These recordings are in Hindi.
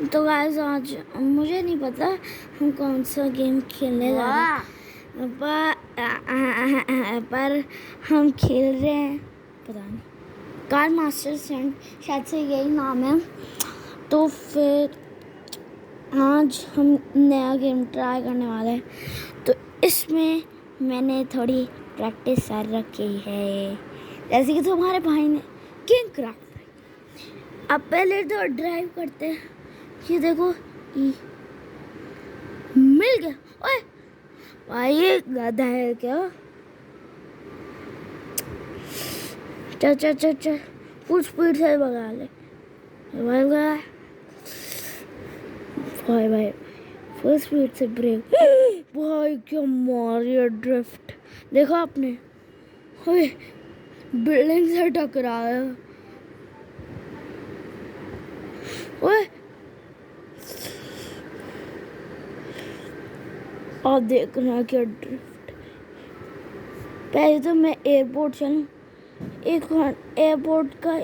तो गाइस आज मुझे नहीं पता हम कौन सा गेम खेलने जा रहे हैं, पर हम खेल रहे हैं, पता नहीं, कार मास्टर सेंट, शायद से यही नाम है। तो फिर आज हम नया गेम ट्राई करने वाले हैं, तो इसमें मैंने थोड़ी प्रैक्टिस कर रखी है, जैसे कि तुम्हारे भाई ने किंग क्राफ्ट। अब पहले तो ड्राइव करते हैं। ये देखो, मिल गया। ओए भाई, ये गधा है क्या? चल चल चल चल, फुल स्पीड से भगा ले भाई भाई भाई, फुल स्पीड से ब्रेक। भाई क्या मारिया ड्रिफ्ट, देखो आपने? ओए बिल्डिंग से टकराया। ओए और देखना क्या ड्रिफ्ट। पहले तो मैं एयरपोर्ट चलूं, एक एयरपोर्ट का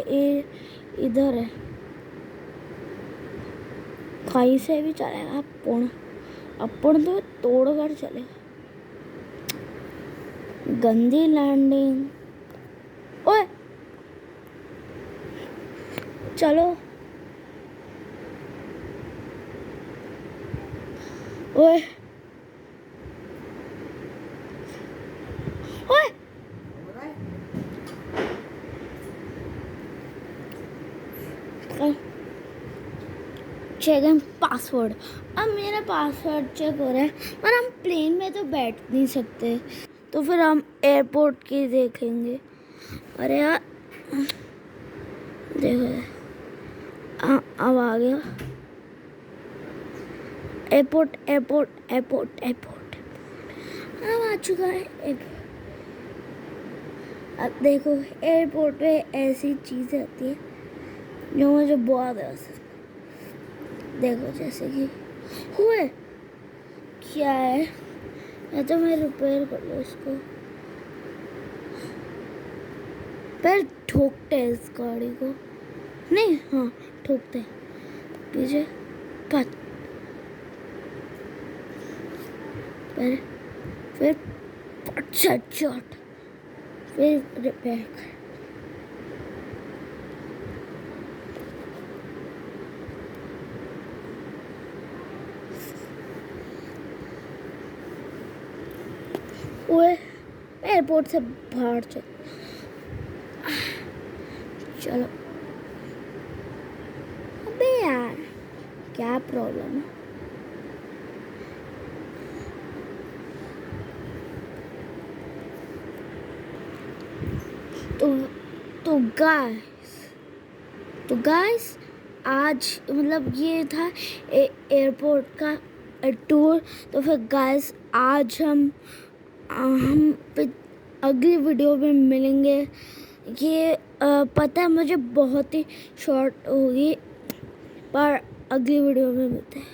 इधर है, कहीं से भी चलेगा। अपन तो तोड़ कर चलेगा। गंदी लैंडिंग। ओए चलो, ओए ओए चेक इन पासवर्ड। अब मेरा पासवर्ड चेक हो रहा है, पर हम प्लेन में तो बैठ नहीं सकते, तो फिर हम एयरपोर्ट की देखेंगे। अरे यार देखो, अब आ गया एयरपोर्ट एयरपोर्ट एयरपोर्ट एयरपोर्ट, अब आ चुका है एयरपोर्ट। अब देखो, एयरपोर्ट पे ऐसी चीज़ें आती है जो मुझे बहुत पसंद। देखो जैसे कि हुए क्या है, या तो मैं रिपेयर कर लूँ इसको, पर ठोकते हैं इस गाड़ी को, नहीं हाँ ठोकते पीछे पत, पर फिर पट शॉट, फिर रिपेयर कर। ओए एयरपोर्ट से बाहर चलो। अबे यार क्या प्रॉब्लम है? तो गाइस आज मतलब ये था एयरपोर्ट का टूर। तो फिर गाइस आज हम अगली वीडियो में मिलेंगे। ये पता है मुझे बहुत ही शॉर्ट होगी, पर अगली वीडियो में मिलते हैं।